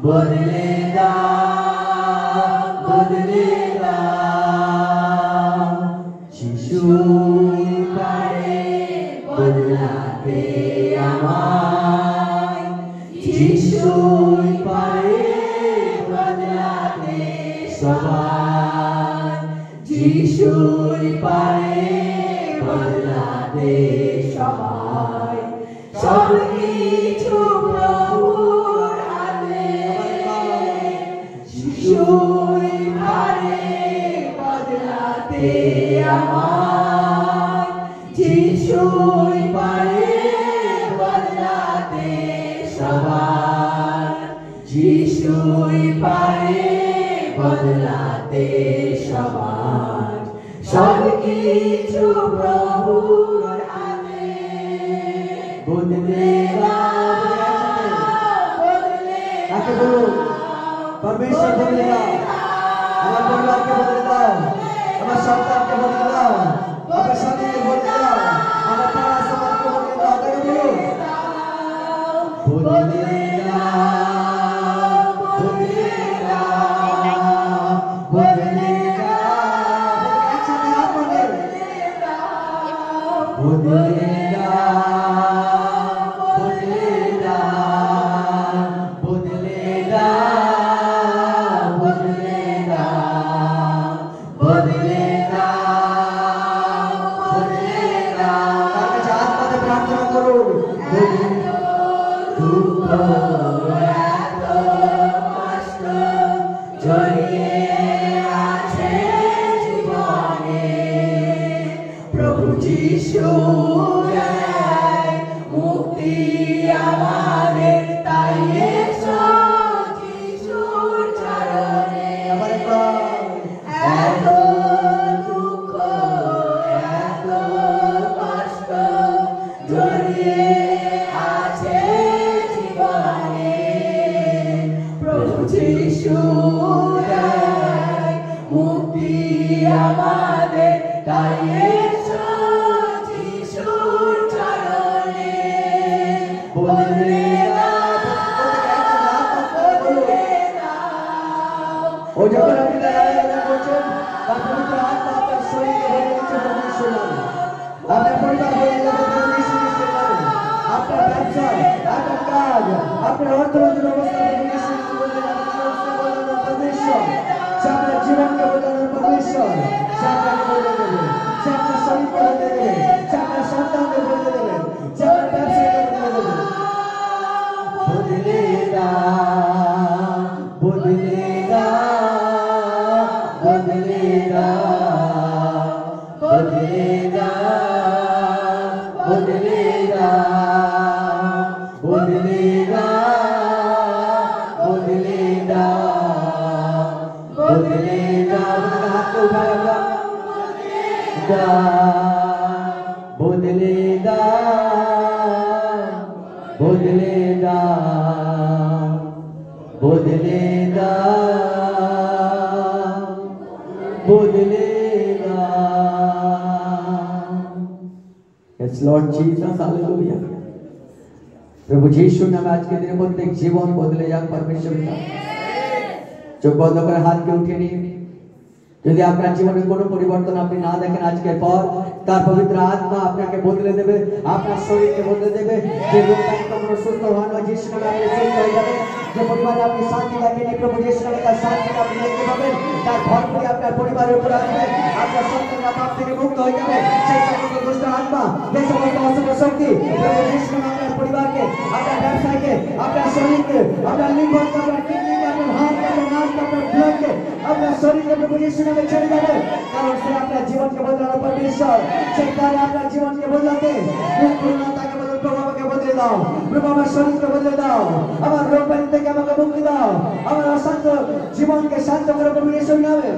বদলে দাও, বদলে দাও। যিশুই পারে বদলাতে আমায়, যিশুই পারে বদলাতে সবাই, যিশুই পারে বদলাতে সবাই। সব কিছু প্রভুর হাতে, যিশুই পারে বদলাতে আমায়, যিশুই পারে বদলাতে সবাই, যিশুই পারে বদলাতে সবাই। সব কিছু প্রভুর হাতে, বদলে দাও, বদলে দাও, परमेश्वर बदले दाओ, আমার পরিবারকে বদলে দাও, আমার সন্তানকে বদলে দাও, আমার স্বামীকে বদলে দাও, আমার পাড়া সমাজকে বদলে দাও। তাকে বলুন বদলে দাও, বদলে দাও, বদলে দাও। একসাথে হাত বদলে দাও, বদলে দাও, বদলে দাও, বদলে দাও, বদলে দাও, বদলে দাও, বদলে দাও। তার কাছে আত্মাতে প্রার্থনা করুন। দুঃখ এত কষ্ট জড়িয়ে আছে জীবনে, প্রভু যিশু দেয় মুক্তি আমাদের, তাই এসো যিশুর চরণে। এত দুঃখ এত কষ্ট জড়িয়ে আছে জীবনে, প্রভু যিশু দেয় মুক্তি আমাদের, তাই এসো যিশুর চরণে। বদলে দাও, বদলে দাও। ও যখন আপনি দাঁড়ানো করছেন, তার পবিত্র আত্মা আপনার শরীরকে ভরে দিচ্ছে পরমেশ্বর নামে। আপনার পরিবার ভরে যাবে পরমেশ্বর নামে। আপনার ব্যবসা, আপনার কাজ, আপনার অর্থনৈতিক অবস্থা পরমেশ্বর বদলে যাবে। পরমেশ্বর সে আপনার জীবনকে বদলানোর পরমেশ্বর, সে আপনাকে বদলে দেবে, সে আপনার শরীর বদলে দেবে, সে আপনার সন্তানকে বদলে দেবে, সে আপনার ব্যবসাকে বদলে দেবে। বদলে দাও, বদলে দাও, বদলে দাও, বদলে দাও, বদলে দাও, বদলে দাও, বদলে দাও, বদলে দাও। হাত উঠায় আমরা বদলে দাও, বদলে দাও, বদলে দাও, বদলে দাও। Yes Lord Jesus, hallelujah। প্রভু যিশুর নামে আজকে দিনে প্রত্যেক জীবন বদলে যাক পরমেশ্বর। চোখ বন্ধ করে হাতকে উঠিয়ে নিন। যদি আপনার জীবনে কোনো পরিবর্তন আপনি না দেখেন আজকের পর, তার পবিত্র আত্মা আপনাকে বদলে দেবে, আপনার শরীরকে বদলে দেবে। যে রোগটাকে কখনো সুস্থ হন না, যিশু নামে আপনি সুস্থ হয়ে যাবেন। যে পরিবারে আপনি শান্তি দেখেন, প্রভু যিশু নামে তার শান্তি আপনি দেখতে পাবেন। তার ভরপুরি আপনার পরিবারের উপর আসবে, আপনার সন্তানরা পাপ থেকে মুক্ত হয়ে যাবে। সেই সমস্ত দুষ্ট আত্মা, সেই সমস্ত অশুভ শক্তি প্রভু যিশু নামে আপনার পরিবারকে, আপনার ব্যবসাকে, আপনার শরীরকে, আপনার লিঙ্গকে, আপনার কিডনিকে, আপনার হার্টকে, আপনার নার্ভকে, আপনার ব্লাডকে, আপনার শরীরকে প্রভু যিশু নামে ছেড়ে যাবে। কারণ সে আপনার জীবনকে বদলানোর পরমেশ্বর। সেই কারণে আপনার জীবনকে বদলাতে মুখ খুলুন, তাকে বলুন প্রভু আমাকে বদলে দাও, প্রভু আমার শরীরকে বদলে দাও, আমার রোগ ব্যাধি থেকে আমাকে মুক্তি দাও, আমার অশান্ত জীবনকে শান্ত করে প্রভু যিশুর নামে।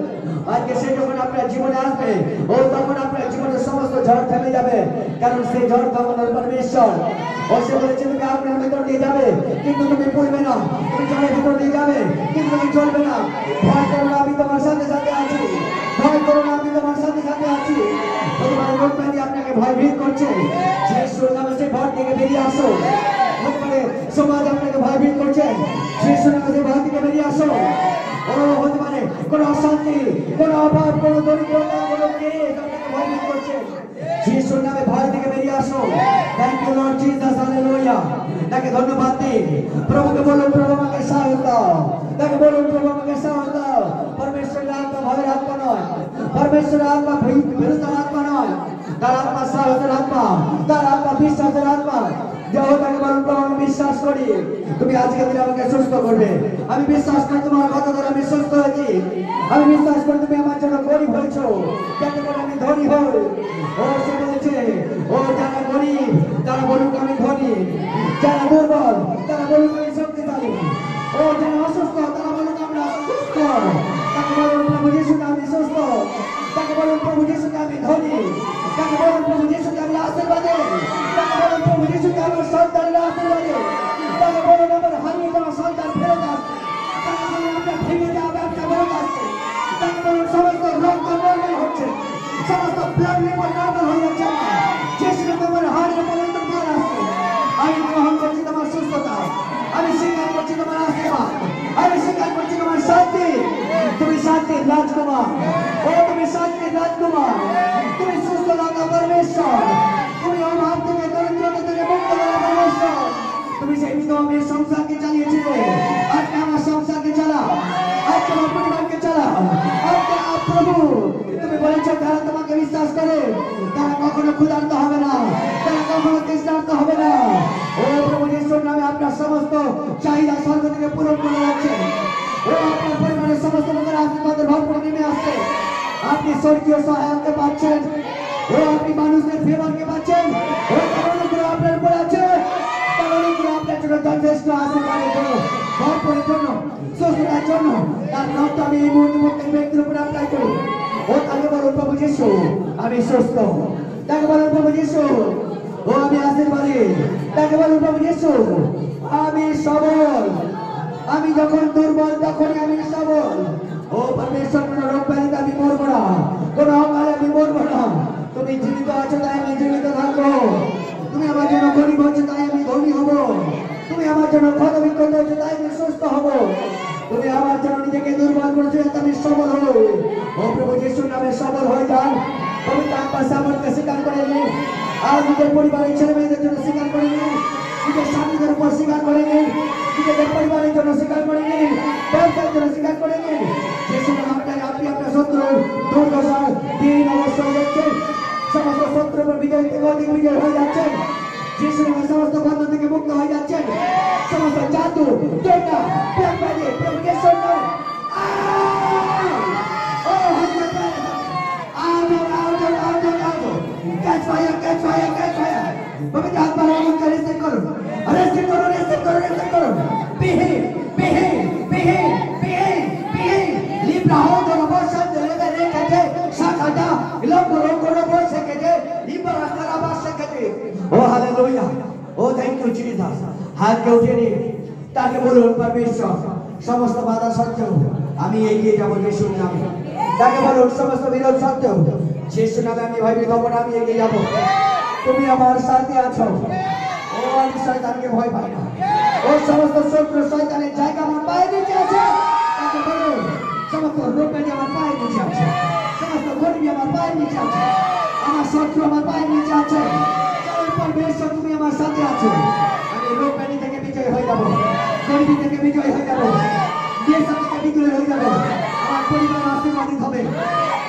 আজকে সে যখন আপনার জীবনে আসবে, ও তখন আপনার জীবনের সমস্ত ঝড় থেমে যাবে। কারণ সেই ঝড় থামানোর পরমেশ্বর। ও সে বলেছে তুমি আপনার ভিতর নিয়ে যাবে, কিন্তু তুমি পড়বে না। তুমি জলের ভিতর নিয়ে যাবে, কিন্তু তুমি চলবে না। ভয় করো না, আমি তোমার সাথে সাথে আছি। ভয় করো না, আমি তোমার সাথে সাথে আছি। তোমার রোগ ব্যাধি আপনাকে ভয়ভীত করছে, যিশুর নামে সেই ভয় থেকে বেরিয়ে আসো। সমাজ আপনাকে আপনাকে ভয়ভীত করছে যিশু নামে ভয় থেকে বেরিয়ে আসো ও হতে পারে কোন অশান্তি কোন অভাব কোন দরিদ্রতা কোন কেস আপনাকে ভয়ভীত করছে যিশুর নামে ভয় থেকে বেরিয়ে আসো thank you Lord Jesus hallelujah তাকে ধন্যবাদ দিন প্রভুকে বলুন প্রভু আমাকে সাহস দাও তাকে বলুন প্রভু আমাকে সাহস দাও परमेश्वर आत्मा भय आत्मा नয় परमेश्वर आत्मा विरुद्ध आत्मा नয় তার আত্মা সাহসের আত্মা তার আত্মা বিশ্বাসের আত্মা যাও তাকে বলুন প্রভু আমি বিশ্বাস করি তুমি আজকে দিন আমাকে সুস্থ করবে আমি বিশ্বাস করি তোমার কথা দ্বারা আমি সুস্থ হয়েছি আমি বিশ্বাস করি তুমি আমার জন্য গরিব হয়েছো যাতে করে আমি ধনী হই ও সে বলেছে ও যারা গরিব তারা বলুক আমি ধনী যারা দুর্বল তারা বলুক আমি শক্তিশালী ও যারা অসুস্থ তারা বলুক আমরা সুস্থ তাকে বলুন প্রভু যিশুকে আমি সুস্থ তাকে বলুন প্রভু যিশুকে আমি ধনী তাকে বলুন প্রভু যিশুকে আমি আশীর্বাদে তাকে বলুন প্রভু যিশুকে আমার সন্তানের আশীর্বাদে তাকে বলুন আমার হারিয়ে যাওয়া সন্তান ফেরত আসছে তাকে বলুন আপনার ভেঙে যাওয়া ব্যবসা ফেরত আসছে তাকে বলুন সমস্ত রোগ নর্মাল হচ্ছে সমস্ত ব্লাড রিপোর্ট নর্মাল হয়ে যাচ্ছে যিশুকে তোমার হাড়ের পর্যন্ত মার আসছে আমি গ্রহণ করছি তোমার সুস্থতা আমি স্বীকার করছি তোমার আশীর্বাদ আমি স্বীকার করছি তোমার শান্তি তুমি শান্তির রাজকুমার ও তুমি শান্তির রাজকুমার তুমি সুস্থতা পরমেশ্বর তুমি অভাব থেকে দরিদ্রতা থেকে মুক্ত করা পরমেশ্বর তুমি সেই বিধবা মেয়ের সংসারকে চালিয়েছিলে আজকে আমার সংসারকে চালাও আজকে আমার পরিবারকে চালাও আজকে প্রভু তুমি বলেছো যারা তোমাকে বিশ্বাস করে তারা কখনো ক্ষুধার্ত হবে না তারা কখনো তৃষ্ণার্ত হবে না ও প্রভু যিশুর নামে আপনার সমস্ত চাহিদা স্বর্গ থেকে পূরণ করে যাচ্ছে ও আপনার পরিবারের সমস্ত লোকের আশীর্বাদের ভরপুর নেমে আসছে আপনি স্বর্গীয় সহায়তা পাচ্ছেন ও আপনি মানুষদের ফেভারকে পাচ্ছেন ও তার অনুগ্রহ আপনার উপর আছে তার অনুগ্রহ আপনার জন্য যথেষ্ট আশীর্বাদের জন্য ভরপুরের জন্য সুস্থতার জন্য তার রক্ত আমি এই মুহূর্তে প্রত্যেক ব্যক্তির উপর অ্যাপ্লাই করি ও তাকে বলুন প্রভু যিশু আমি সুস্থ তাকে বলুন প্রভু যিশু ও আমি আশীর্বাদী তাকে বলুন প্রভু যিশু আমি সবল আমি যখন দুর্বল তখনই আমি সবল ও পরমেশ্বর কোন রোগ ব্যাধিতে আমি মরবো না কোন অকালে আমি মরবো না তুমি জীবিত আছো তাই আমি জীবিত থাকবো তুমি আমার জন্য গরিব হচ্ছে তাই আমি ধনী হব তুমি আমার জন্য ক্ষতবিক্ষত হচ্ছে তাই আমি সুস্থ হব তুমি আমার জন্য নিজেকে দুর্বল করেছো যাতে আমি সবল হই ও প্রভু যিশুর নামে সবল হয়ে যান পবিত্র আত্মা সামর্থ্যকে স্বীকার করে নিন আর নিজের পরিবারের ছেলে মেয়েদের জন্য স্বীকার করে নিন নিজের স্বামীদের উপর স্বীকার করে নিন নিজেদের পরিবারের জন্য স্বীকার করে নিন ব্যবসার জন্য স্বীকার করে নিন যিশুর নামে আপনি আপনার শত্রু দুর্দশার দিন অবশ্যই দেখছেন সমস্ত শত্রুর উপর বিজয় থেকে অধিক বিজয় হয়ে যাচ্ছেন যিশুর নামে সমস্ত বন্ধন থেকে মুক্ত হয়ে যাচ্ছেন সমস্ত জাদু টোটা প্রেমবাদী প্রভু যিশুর নামে Catch fire, catch fire, catch fire. पवित्र आत्मा राम का रेस्ट करो, रेस्ट करो, रेस्ट करो, रेस्ट करो. Behave, behave, behave, behave, behave. Libra हो तो रबो शब्द लेकर ले कहते, शाखाटा, लोगों रबो से कहते, libra रबो से कहते. Oh hallelujah, oh thank you Jesus. हाथ के उठे नहीं, ताकि बोलो परमेश्वर, समस्त बाधा सत्य हो, आमी एगिए जाबो यीशुर नामे. ताकि बोलो समस्त विरोध सत्य हो. যিশু নামে আমি ভয়ভীত হব না আমি এগিয়ে যাব তুমি আমার সাথে আছো ও আমি শয়তানকে ভয় পাই না ও সমস্ত শত্রু শয়তানের জায়গা আমার পায়ের নিচে আছে তাকে বলো সমস্ত রোগ ব্যাধি আমার পায়ের নিচে আছে সমস্ত গরিবি আমার পায়ের নিচে আছে আমার শত্রু আমার পায়ের নিচে আছে কারণ পরমেশ্বর তুমি আমার সাথে আছো আমি রোগ ব্যাধি থেকে বিজয় হয়ে যাব গরিবি থেকে বিজয় হয়ে যাব নেশা থেকে বিজয় হয়ে যাব আমার পরিবার আশীর্বাদিত হবে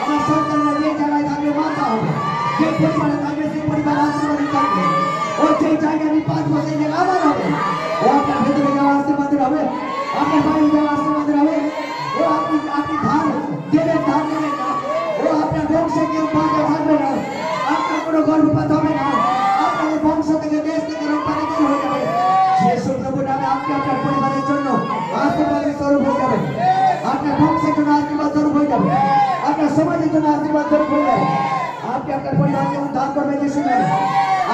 আমার সন্তানরা যে জায়গায় থাকবে মাথা হবে যে পরিবারে থাকবে সেই পরিবার আশীর্বাদিত থাকবে ও সেই জায়গায় আমি 5 বছর যে আমার হবে ও আপনার ভেতরে যাওয়া আশীর্বাদের হবে আপনার বাইরে যাওয়া আশীর্বাদের হবে ও আপনি ধার দেবেন ধার নেবেন না ও আপনার বংশে কেউ পাঁচে থাকবে না আপনার কোনো গর্ভপাত হবে না আপনাদের বংশ থেকে দেশ থেকে রূপান্তরিত হয়ে যাবে যিশু প্রভু নামে আপনি আপনার পরিবারের জন্য আশীর্বাদের স্বরূপ হয়ে যাবে আপনার বংশের জন্য আশীর্বাদ স্বরূপ হয়ে যাবে আপনার সমাজের জন্য আশীর্বাদ স্বরূপ হয়ে যাবে আপনি আপনার পরিবারকে উদ্ধার করবেন যিশু নামে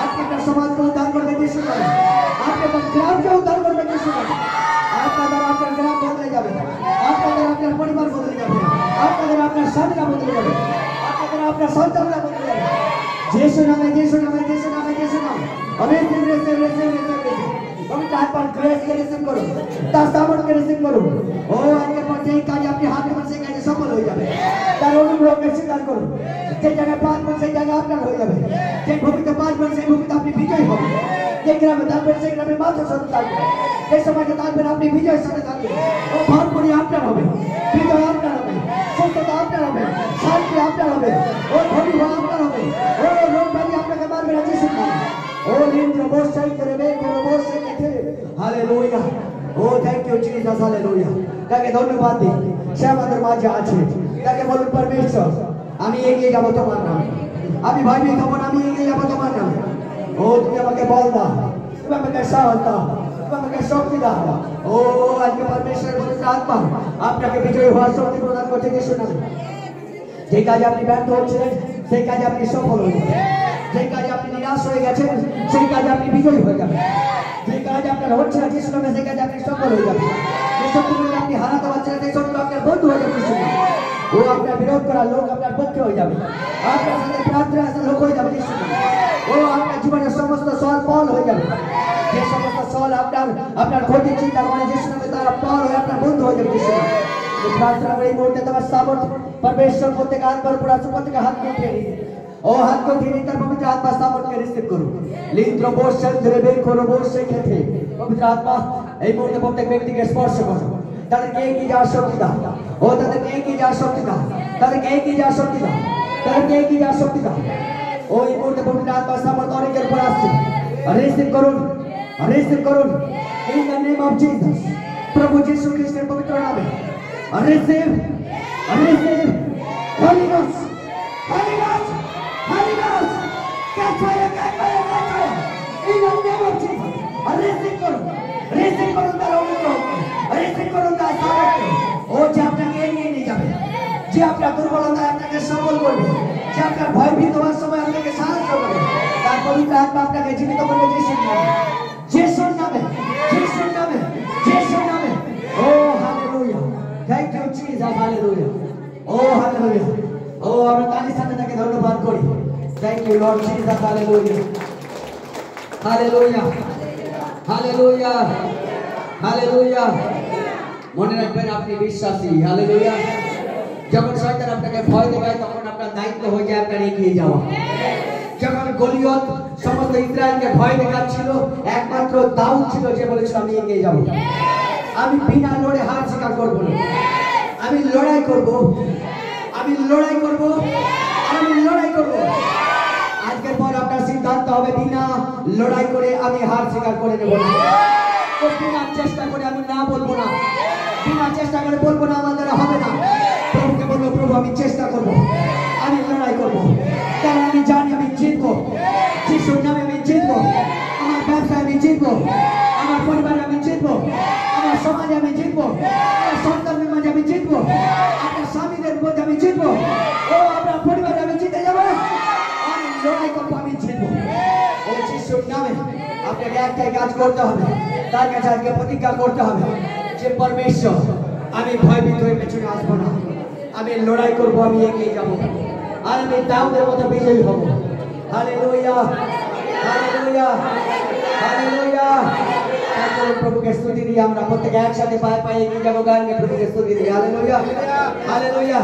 আপনি আপনার সমাজকে উদ্ধার করবেন যিশু নামে আপনি আপনার গ্রামকে উদ্ধার করবেন যিশু নামে আপনার দ্বারা আপনার গ্রাম বদলে যাবে আপনার দ্বারা আপনার পরিবার বদলে যাবে আপনার দ্বারা আপনার স্বামীরা বদলে যাবে আপনার দ্বারা আপনার সন্তানরা বদলে যাবে যিশু নামে যিশু নামে যিশু নামে যিশু নামে অনেক রেসে রেসে রেসে রেসে পবিত্র আত্মার গ্রেসকে রিসিভ করুন, তার সামর্থ্যকে রিসিভ করুন। ও আজকের পর যেই কাজ আপনি হাতে করবেন সেই কাজে সফল হয়ে যাবে। তার অনুগ্রহকে স্বীকার করুন। যে জায়গায় বাঁচবেন সেই জায়গায় আপনার হয়ে যাবে। যে ভূমিতে বাঁচবেন সেই ভূমিতে আপনি বিজয়ী হবেন। যে গ্রামে থাকবেন সেই গ্রামে মানুষের সাথে থাকবেন। যে সমাজে থাকবেন আপনি বিজয়ের সাথে থাকবেন। ও ভরপুরি আপনার হবে, বিজয় আপনার হবে, সুস্থতা আপনার হবে, শান্তি আপনার হবে, ও ধনী হওয়া আপনার হবে। ও রোগ ব্যাধি আপনাকে মারবে না যিশুর নামে। ও লিন্দ্র বর্ষাই করে বে কোনো বর্ষাই কেটে। হালেলুয়া। ও থ্যাংক ইউ জিসাস, হালেলুয়া। তাকে ধন্যবাদ দিই, সে আমাদের মাঝে আছে। তাকে বলুন পরমেশ্বর আমি এগিয়ে যাবো তোমার নামে, আমি ভয়ভীত হব না, আমি এগিয়ে যাবো তোমার নামে। ও তুমি আমাকে বল দাও, তুমি আমাকে সাহস দাও, তুমি আমাকে শক্তি দাও। ও আজকে পরমেশ্বরের পবিত্র আত্মা আপনাকে বিজয়ী হওয়ার শক্তি প্রদান করছে যিশুর নামে। যে কাজে আপনি ব্যর্থ হচ্ছিলেন সেই কাজে আপনি সফল হয়ে যাবেন। যে কাজে আপনি নিরাশ হয়ে গেছেন সেই কাজে আপনি বিজয়ী হয়ে যাবেন। যে কাজ আপনার হচ্ছে না যিশুর নামে সেই কাজে আপনি সফল হয়ে যাবেন। যে শত্রুকে আপনি হারাতে পারছেন সেই শত্রু আপনার বন্ধু হয়ে যাবে যিশুর নামে। ও আপনার বিরোধ করার লোক আপনার পক্ষে হয়ে যাবে, আপনার সাথে প্রার্থনা আসা লোক হয়ে যাবে যিশুর নামে। ও আপনার জীবনের সমস্ত সল ফল হয়ে যাবে। যে সমস্ত সল আপনার ক্ষতির চিন্তা করে যিশুর নামে তারা ফল হয়ে আপনার বন্ধু হয়ে যাবে যিশুর নামে। প্রার্থনা করে এই মুহূর্তে তোমার সামর্থ্য परमेश्वर প্রত্যেক আত্মার উপর আসুক, প্রত্যেক হাতকে উঠিয়ে নিন। ও হাতকে উঠিয়ে নিন, তার পবিত্র আত্মা সামর্থ্যকে রিসিভ করুন। লিন্দ্র বর্ষণ ধরে বের করো বর্ষে খেতে পবিত্র আত্মা এই মুহূর্তে প্রত্যেক ব্যক্তিকে স্পর্শ করো। তাদেরকে এগিয়ে যাওয়ার শক্তি দাও। ও তাদেরকে এগিয়ে যাওয়ার শক্তি দাও, তাদেরকে এগিয়ে যাওয়ার শক্তি দাও, তাদেরকে এগিয়ে যাওয়ার শক্তি দাও। ও এই মুহূর্তে পবিত্র আত্মা সামর্থ্য অনেকের উপর আসছে। রিসিভ করুন, রিসিভ করুন in the name of Jesus. প্রভু যীশু খ্রিস্টের পবিত্র নামে receive, receive Holy Ghost, Holy Ghost, Holy Ghost, catch fire, catch fire, catch fire in the name of Jesus. Receive করুন, receive করুন তার অনুগ্রহ, receive করুন তার সামর্থ্য। ও যে আপনাকে এগিয়ে নিয়ে যাবে, যে আপনার দুর্বলতায় আপনাকে সবল করবে, যে আপনার ভয়ভীত হওয়ার সময় আপনাকে সাহায্য করবে, তার পবিত্র আত্মা আপনাকে জীবিত করবে যিশুর নামে, যিশুর নামে, যিশুর নামে, যিশুর নামে। ও hallelujah, thank you Jesus, hallelujah. ও হালেলুয়া। ও আমরা তালির সাথে তাকে ধন্যবাদ করি। Thank you Lord Jesus, hallelujah, hallelujah, hallelujah, hallelujah. মনে রাখবেন আপনি বিশ্বাসী, হালেলুয়া। যখন শয়তান আপনাকে ভয় দেখায় তখন আপনার দায়িত্ব হয়ে যায় আপনার এগিয়ে যাওয়া। যখন গলিয়ত সমস্ত ইসরায়েলকে ভয় দেখাচ্ছিল, একমাত্র দাউদ ছিল যে বলেছিল আমি এগিয়ে যাব, আমি বিনা লড়ে হার স্বীকার করবো না, আমি লড়াই করব, আমি লড়াই করব, আমি লড়াই করব। আজকের পর আপনার সিদ্ধান্ত হবে বিনা লড়াই করে আমি হার স্বীকার করে নেব না। বিনা চেষ্টা করে আমি না বলবো না, বিনা চেষ্টা করে বলবো না আমার দ্বারা হবে না। প্রভুকে বলবো প্রভু আমি চেষ্টা করব, আমি লড়াই করব, কারণ আমি জানি আমি জিতবো। যিশুর নামে আমি জিতবো। আমার ব্যবসায় আমি জিতবো, আমার পরিবারে আমি জিতবো, আমার সমাজে আমি জিতবো, আমার সন্তানদের মাঝে আমি জিতবো, আপনার স্বামীদের মধ্যে আমি জিতবো। ও আপনার পরিবারে আমি জিতে যাবো, আমি লড়াই করবো, আমি জিতবো। ও যিশুর নামে আপনাকে একটাই কাজ করতে হবে, তার কাছে আজকে প্রতিজ্ঞা করতে হবে যে পরমেশ্বর আমি ভয়ভীত হয়ে পেছনে আসবো না, আমি লড়াই করবো, আমি এগিয়ে যাবো, আর আমি দাউদের মতো বিজয়ী হবো। Hallelujah, hallelujah, hallelujah. প্রভুকে স্তুতি দিয়ে আমরা প্রত্যেকে একসাথে পায়ে পায়ে এগিয়ে যাবো গানকে প্রভুকে স্তুতি দিয়ে। Hallelujah, hallelujah.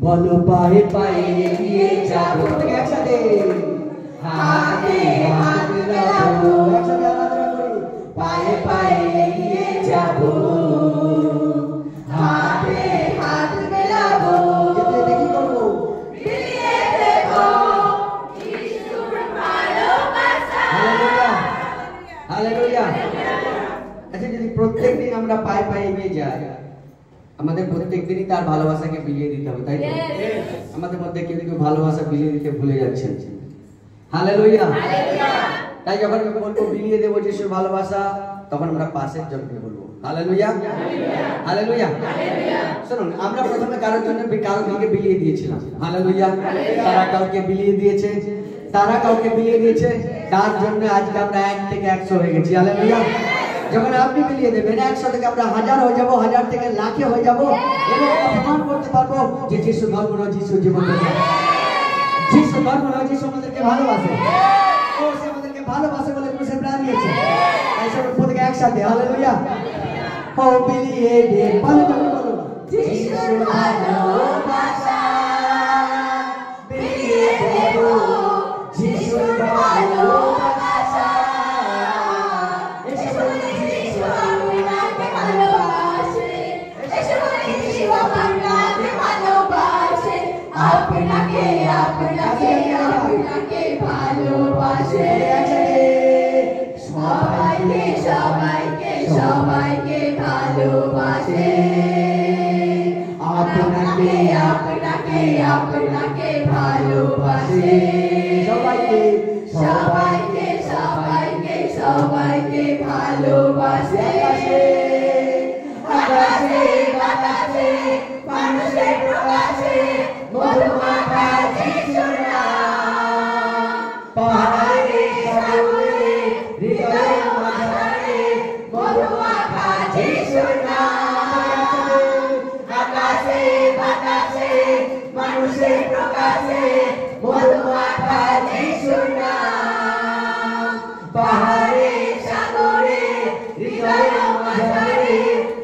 বলো পায়ে পায়ে এগিয়ে যাবো, প্রত্যেকে একসাথে হাতে হাত মিলাবো, একসাথে আরাধনা করি। পায়ে পায়ে এগিয়ে যাবো, হাতে হাত মিলাবো, যেতে দেখি করবো, বিলিয়ে দেবো যিশুর ভালোবাসা। Hallelujah, hallelujah. আচ্ছা, যদি প্রত্যেকদিন আমরা পায়ে পায়ে এগিয়ে যাই, আমাদের প্রত্যেকদিনই তার ভালোবাসাকে বিলিয়ে দিতে হবে, তাই তো? আমাদের মধ্যে কেউ কেউ ভালোবাসা বিলিয়ে দিতে ভুলে যাচ্ছেন। হালেলুয়া। তাই যখন আমি বলবো বিলিয়ে দেবো যিশুর ভালোবাসা, তখন আমরা পাশের জনকে বলবো হালেলুয়া, হালেলুয়া। শুনুন, আমরা প্রথমে কারোর জন্য কারোর দিকে বিলিয়ে দিয়েছিলাম, হালেলুয়া। তারা কাউকে বিলিয়ে দিয়েছে, তারা কাউকে বিলিয়ে দিয়েছে, তার জন্য আজকে আমরা 1 থেকে 100 হয়ে গেছি, হালেলুয়া। যখন আপনি বিলিয়ে দেবেন 100 থেকে আমরা 1000 হয়ে যাবো, 1000 থেকে লাখে হয়ে যাবো, এবং প্রমাণ করতে পারবো যে যিশু ধর্ম নয়, যিশু জীবন, যিশু ধর্ম নয়, যিশু আমাদেরকে ভালোবাসে। ও সে আমাদেরকে ভালোবাসে বলে ক্রুশে প্রাণ দিয়েছে। একসাথে হালেলুয়া ও বিলিয়ে দে বলো বলো যিশুর ভালোবাসা বিলিয়ে দেব যিশুর ভালোবাসা এসো যিশু আপনাকে ভালোবাসে এসো যিশু আপনাকে ভালোবাসে আপনাকে আপনাকে আপনাকে ভালোবাসে সবাইকে সবাইকে সবাইকে ভালোবাসে আপনাকে আপনাকে আপনাকে ভালোবাসে সবাইকে সবাইকে সবাইকে সবাইকে ভালোবাসে আকাশে বাতাসে মানুষের প্রকাশে মধুমাখা যিশুর নাম পাহাড়ে সাগরে হৃদয়ে মাঝারে মধুমাখা যিশুর নাম আকাশে বাতাসে মানুষের প্রকাশে মধুমাখা যিশুর নাম পাহাড়ে সাগরে হৃদয়ে মাঝারে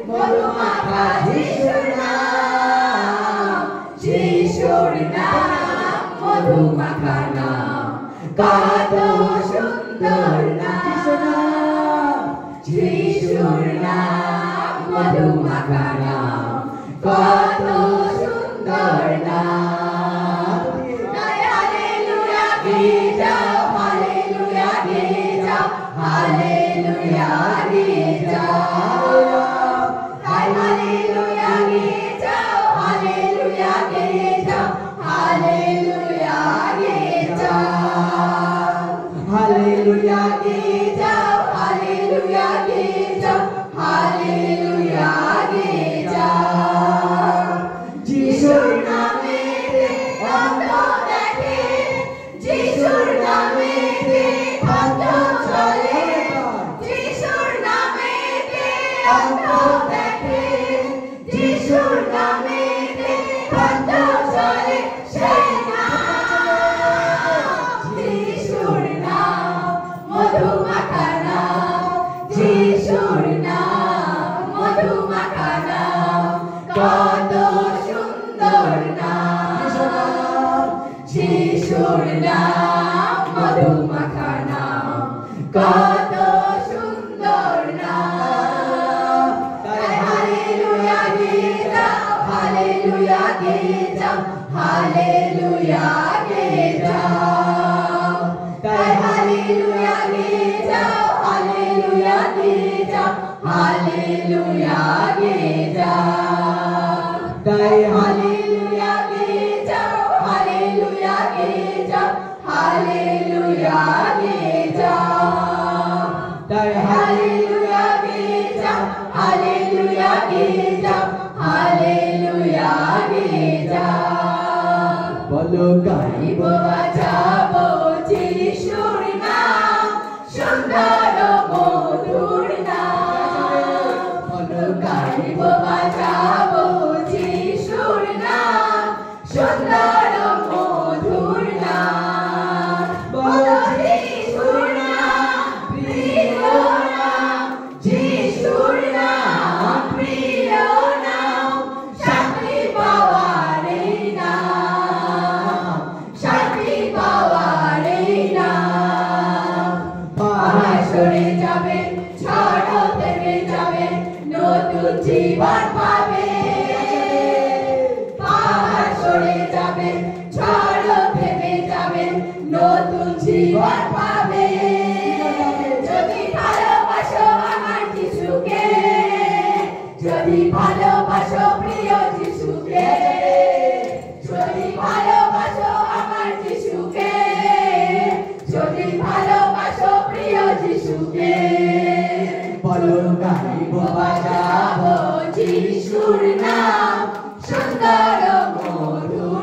মধুমাখা যিশুর নাম যিশুর নাম মধুমাখা নাম কত সুন্দর নাম যিশুর নাম মধুমাখা নাম কত সুন্দর নাম হালেলুয়া গেয়ে যাও হালেলুয়া গেয়ে যাও হালেলুয়া গেয়ে যাও হালেলুয়া গেয়ে যাও হালেলুয়া গেয়ে যাও হালেলুয়া গেয়ে যাও হালেলুয়া গেয়ে যাও হালেলুয়া গেয়ে যাও হালেলুয়া গেয়ে যাও যিশুর নামেতে অন্ধ দেখে যিশুর নামেতে অন্ধ চলে যিশুর নামেতে অন্ধ দেখে যিশুর নামেতে অন্ধ চলে সেই যিশুর নাম মধুমাখা নাম যিশুর নাম মধুমাখা নাম কত সুন্দর নাম যিশুর নাম মধুমাখা নাম কত সুন্দর নাম হালেলুয়া গেয়ে যাও হালেলুয়া গেয়ে যাও হালেলুয়া গেয়ে যাও তাই হালেলুয়া গেয়ে যাও হালেলুয়া গেয়ে যাও হালেলুয়া গেয়ে যাও তাই হালেলুয়া গেয়ে যাও হালেলুয়া গেয়ে যাও হালেলুয়া গেয়ে যাও তাই হালেলুয়া গেয়ে যাও হালেলুয়া গেয়ে যাও হালেলুয়া গেয়ে যাও বলো গাইব বাজাবো যিশুর নাম সুন্দর মধুর নাম বলো গাইব বাজাবো যিশুর নাম সুন্দর মধুর নাম বলো যিশুর নাম প্রিয় নাম যিশুর নাম প্রিয় নাম শান্তি পাওয়ার এই নাম শান্তি পাওয়ার এই নাম পাহাড় সরে যাবে ঝড় থেমে যাবে নতুন জীবন পাবে পাহাড় সরে যাবে ঝড় থেমে যাবে নতুন জীবন পাবে যদি ভালোবাসো আমার যিশুকে যদি ভালোবাসো প্রিয় যিশুকে যদি ভালোবাসো আমার যিশুকে যদি ভালোবাসো প্রিয় যিশুকে বলো গাইব বাজাবো যিশুর নাম সুন্দর মধুর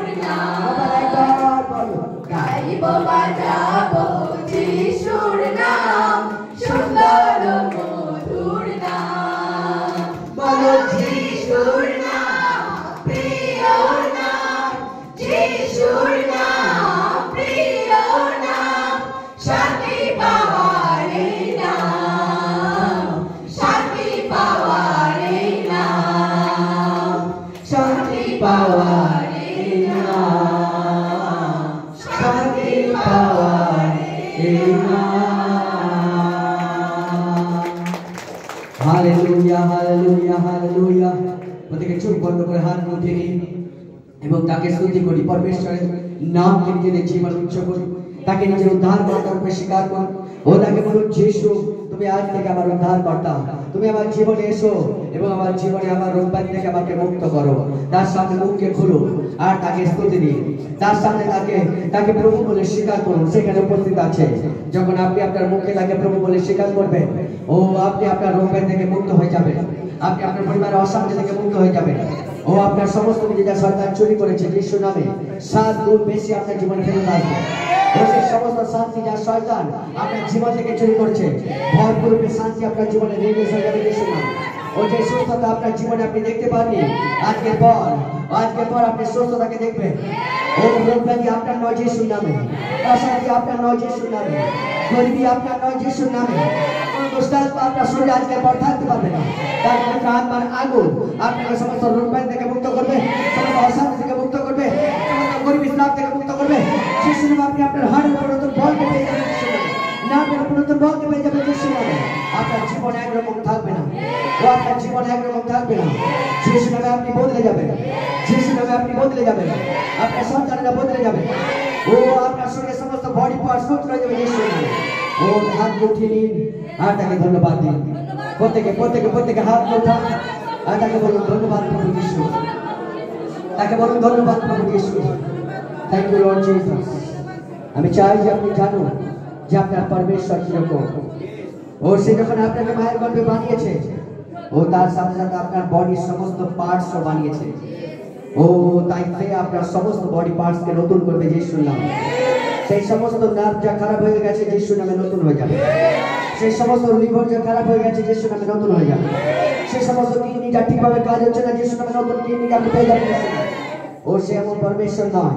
হালেলুয়া হালেলুয়া হালেলুয়া। প্রত্যেকে চোখ বন্ধ করে হাত উঠিয়ে নিন এবং তাকে স্তুতি করি। পরমেশ্বরের নামকে নিজেদের জীবন উচ্চ করুন, তাকে নিজের উদ্ধারকর্তা রূপে স্বীকার করুন। ও তাকে বলুন, যিশু তুমি আজ থেকে আমার উদ্ধারকর্তা, তুমি আমার জীবনে এসো এবং আমার জীবনে আমার রোগব্যাধি থেকে আমাকে মুক্ত করো। তার সামনে মুখকে খুলুন আর তাকে স্তুতি দিন। তার সামনে তাকে প্রভু বলে স্বীকার করুন। সেখানে উপস্থিত আছে, যখন আপনি আপনার মুখে তাকে প্রভু বলে স্বীকার করবেন, ও আপনি আপনার রোগব্যাধি থেকে মুক্ত হয়ে যাবেন, আপনি আপনার পরিবারের অশান্তি থেকে মুক্ত হয়ে যাবেন। ও আপনার সমস্ত কিছু যা শয়তান চুরি করেছে যিশু নামে 7 গুণ বেশি আপনার জীবনে ফেরত আসবে। ও সেই সমস্ত শান্তি যা শয়তান আপনার জীবন থেকে চুরি করছে, ভরপুর রূপে শান্তি আপনার জীবনে রিলিজ হয়ে যাবে যিশু নামে। ও যে সুস্থতা আপনার জীবনে আপনি দেখতে পাননি, আজকের পর আপনি সুস্থতাকে দেখবেন। ও রোগব্যাধি আপনার নয় যিশুর নামে, অশান্তি আপনার নয় যিশুর নামে, গরিবী আপনার নয় যিশুর নামে, দুষ্টাত্মা আপনার শরীরে আজকের পর থাকতে পারবে না। তার পবিত্র আত্মার আগুন আপনাকে সমস্ত রোগব্যাধি থেকে মুক্ত করবে, সমস্ত অশান্তি থেকে মুক্ত করবে, সমস্ত গরিবী স্নাব থেকে মুক্ত করবে। যিশুর নামে আপনি আপনার হাড়ের উপর নতুন বলকে পেয়ে যাবেন, নামের উপর নতুন বলকে পেয়ে যাবেন যিশুর নামে। আপনার জীবন একরকম থাকবে না, ও আপনার জীবন একরকম থাকবে না। যিশুর নামে আপনি বদলে যাবেন, যিশুর নামে আপনি বদলে যাবেন, আপনার সন্তানেরা বদলে যাবে। ও আপনার শরীরের সমস্ত বডি পার্টস সুস্থ হয়ে যাবে যিশুর নামে। ও হাত উঠিয়ে নিন আর তাকে ধন্যবাদ দিন। প্রত্যেকে হাত উঠান আর তাকে বলুন, ধন্যবাদ প্রভু যিশু। তাকে বলুন, ধন্যবাদ প্রভু যিশু। Thank you Lord Jesus. আমি চাই যে আপনি জানুন যে আপনার পরমেশ্বর কিরকম। ও সে যখন আপনাকে মায়ের গর্ভে বানিয়েছে, ও তার সাথে সাথে আপনার বডির সমস্ত পার্টসও বানিয়েছে। ও তাই সে আপনার সমস্ত বডি পার্টসকে নতুন করবে যিশুর নামে। সেই সমস্ত নার্ভ যা খারাপ হয়ে গেছে যিশুর নামে নতুন হয়ে যাবে। সেই সমস্ত লিভার যা খারাপ হয়ে গেছে যিশুর নামে নতুন হয়ে যাবে। সেই সমস্ত কিডনি যা ঠিকভাবে কাজ হচ্ছে না যিশুর নামে নতুন কিডনি আপনি পেয়ে যাবেন। ও সে এমন পরমেশ্বর নয়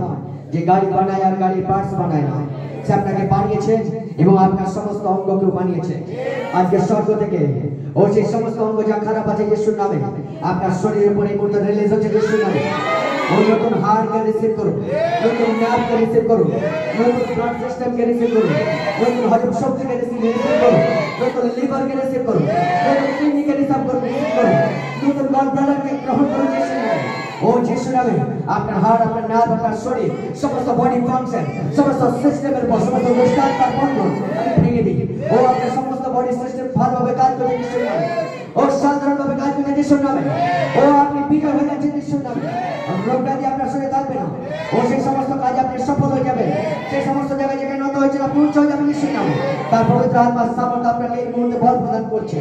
যে গাড়ি বানায় আর গাড়ির পার্টস বানায় না। সে আপনাকে বানিয়েছে এবং আপনার সমস্ত অঙ্গকেও বানিয়েছে। আজকে স্বর্গ থেকে ও সেই সমস্ত অঙ্গ যা খারাপ আছে যিশুর নামে আপনার শরীরের উপরে এই মুহূর্তে রিলিজ হচ্ছে যিশুর নামে। ও নতুন হার্টকে রিসিভ করুন, নতুন নার্ভকে রিসিভ করুন, নতুন ব্লাড সিস্টেমকে রিসিভ করুন, নতুন হজম শক্তিকে রিসিভ করুন, নতুন লিভারকে রিসিভ করুন, নতুন কিডনিকে রিসিভ করুন, নতুন গল ব্লাডারকে গ্রহণ করুন যিশুর নামে। ও যিশুর নামে আপনার হার্ট, আপনার নার্ভ, আপনার শরীর, সমস্ত বডি ফাংশন, সমস্ত সিস্টেমের উপর সমস্ত দুষ্টাত্মার বন্ধন আমি ভেঙে দিই। ও আপনার সমস্ত বডি সিস্টেম ভালোভাবে কাজ করবে যিশুর নামে। ও সাধারণভাবে কাজ করবে যিশুর নামে। ও আপনি বিজয় হয়ে যাচ্ছেন যিশুর নামে। রোগব্যাধি আপনার শরীরে থাকবে না। ও সেই সমস্ত কাজে আপনি সফল হয়ে যাবেন। সেই সমস্ত জায়গায় যেখানে নত হয়েছিল আপনি উচ্চ হয়ে যাবেন যিশুর নামে। তার পবিত্র আত্মার সামর্থ্য আপনাকে এই মুহূর্তে বল প্রদান করছে।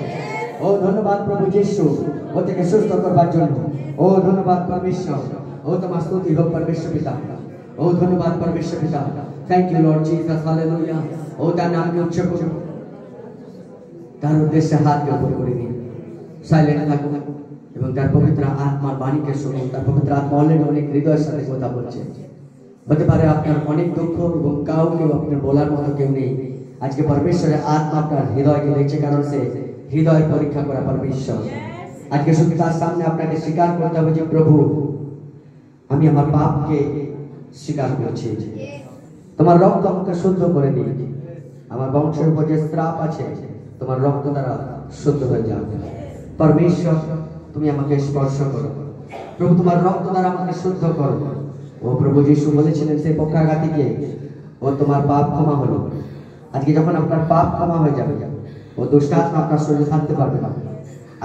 ও ধন্যবাদ প্রভু যিশু ও থেকে সুস্থ করবার জন্য। ও ধন্যবাদ পরমেশ্বর। ও তোমার স্তুতি হোক পরমেশ্বর পিতা। ও ধন্যবাদ পরমেশ্বর পিতা। Thank you Lord Jesus. Hallelujah. ও তার নামকে উচ্চ করুন, তার উদ্দেশ্যে হাতকে উপর করে দিন। সাইলেন্ট থাকুন এবং তার পবিত্র আত্মার বাণীকে শুনুন। তার পবিত্র আত্মা অলরেডি অনেক হৃদয়ের সাথে কথা বলছে। হতে পারে আপনার অনেক দুঃখ এবং কাউকে আপনার বলার মতো কেউ নেই। আজকে পরমেশ্বরের আত্মা আপনার হৃদয়কে দেখছে, কারণ সে হৃদয় পরীক্ষা করা পরমেশ্বর। আজকে শুধু তার সামনে আপনাকে স্বীকার করতে হবে যে প্রভু, আমি আমার পাপকে স্বীকার করছি। তোমার রক্ত আমাকে শুদ্ধ করে দিন। আমার বংশের উপর যে শ্রাপ আছে তোমার রক্ত দ্বারা শুদ্ধ হয়ে যাবে। পরমেশ্বর তুমি আমাকে স্পর্শ করো প্রভু, তোমার রক্ত দ্বারা আমাকে শুদ্ধ করো। ও প্রভু যিশু বলেছিলেন সেই পক্ষাঘাতীকে ও তোমার পাপ ক্ষমা হলো। আজকে যখন আপনার পাপ ক্ষমা হয়ে যাবে, ও দুষ্টাত্মা আপনার শরীরে থাকতে পারবে না।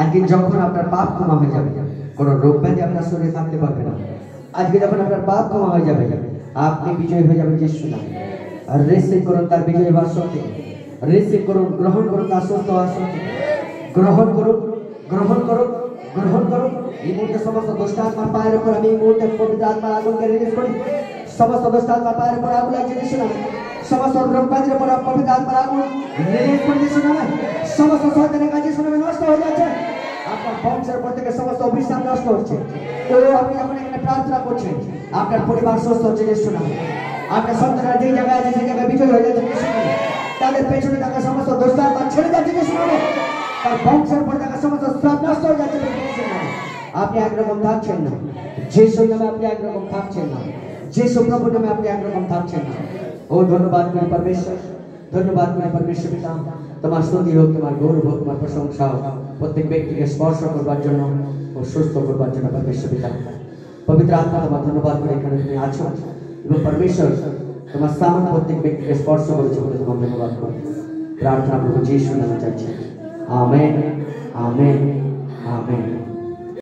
আজকে যখন আপনার পাপ ক্ষমা হয়ে যাবে, কোনো রোগ ব্যাধি আপনার শরীরে থাকতে পারবে না। আজকে যখন আপনার পাপ ক্ষমা হয়ে যাবে, আপনি বিজয় হয়ে যাবেন যিশু নামে। আর রিসিভ করুন তার বিজয় হওয়ার শক্তি, রিসিভ করুন, গ্রহণ করুন তার সুস্থ হওয়ার শক্তি। গ্রহণ করুন, গ্রহণ করুন, গ্রহণ করুন। এই মুহূর্তে সমস্ত দুষ্টাত্মার পায়ের উপর আমি এই মুহূর্তে পবিত্র আত্মার আগুনকে রিলিজ করি। সমস্ত দুষ্টাত্মার পায়ের উপর আগুন লাগছে যিশু নামে। সমস্ত রোগ ব্যাধির উপর পবিত্র আত্মার আগুন রিলিজ করে যিশু নামে। সমস্ত শয়তানের কাজ যিশু নামে নষ্ট হয়ে যাচ্ছে। আপনার বংশের উপর থেকে সমস্ত অভিশাপ নষ্ট হচ্ছে। ও আপনি যখন এখানে প্রার্থনা করছেন, আপনার পরিবার সুস্থ হচ্ছে যিশু নামে। আপনার সন্তানরা যে জায়গায় আছে সেই জায়গায় বিজয় হয়ে যাচ্ছে যিশু নামে। তাদের পেছনে থাকা সমস্ত দুষ্টাত্মা ছেড়ে যাচ্ছে যিশু নামে। তার বংশের উপর থাকা সমস্ত শ্রাপ নষ্ট হয়ে যাচ্ছে যিশু নামে। আপনি একরকম থাকছেন না যিশু নামে, আপনি একরকম থাকছেন না যিশু প্রভু নামে, আপনি একরকম থাকছেন না। ও ধন্যবাদ করি পরমেশ্বর, ধন্যবাদ করি পরমেশ্বর পিতা। তোমার স্তুতি হোক, তোমার গৌরব হোক, তোমার প্রশংসা হোক। প্রত্যেক ব্যক্তিকে স্পর্শ করবার জন্য ও সুস্থ করবার জন্য परमेश्वर पिता पवित्र आत्मा তোমার ধন্যবাদ করে এখানে তুমি আছো এবং परमेश्वर তোমার সামনে প্রত্যেক ব্যক্তিকে স্পর্শ করেছো বলে তোমার ধন্যবাদ করি प्रार्थना प्रभु यीशु नाम चाहते आमेन आमेन आमेन।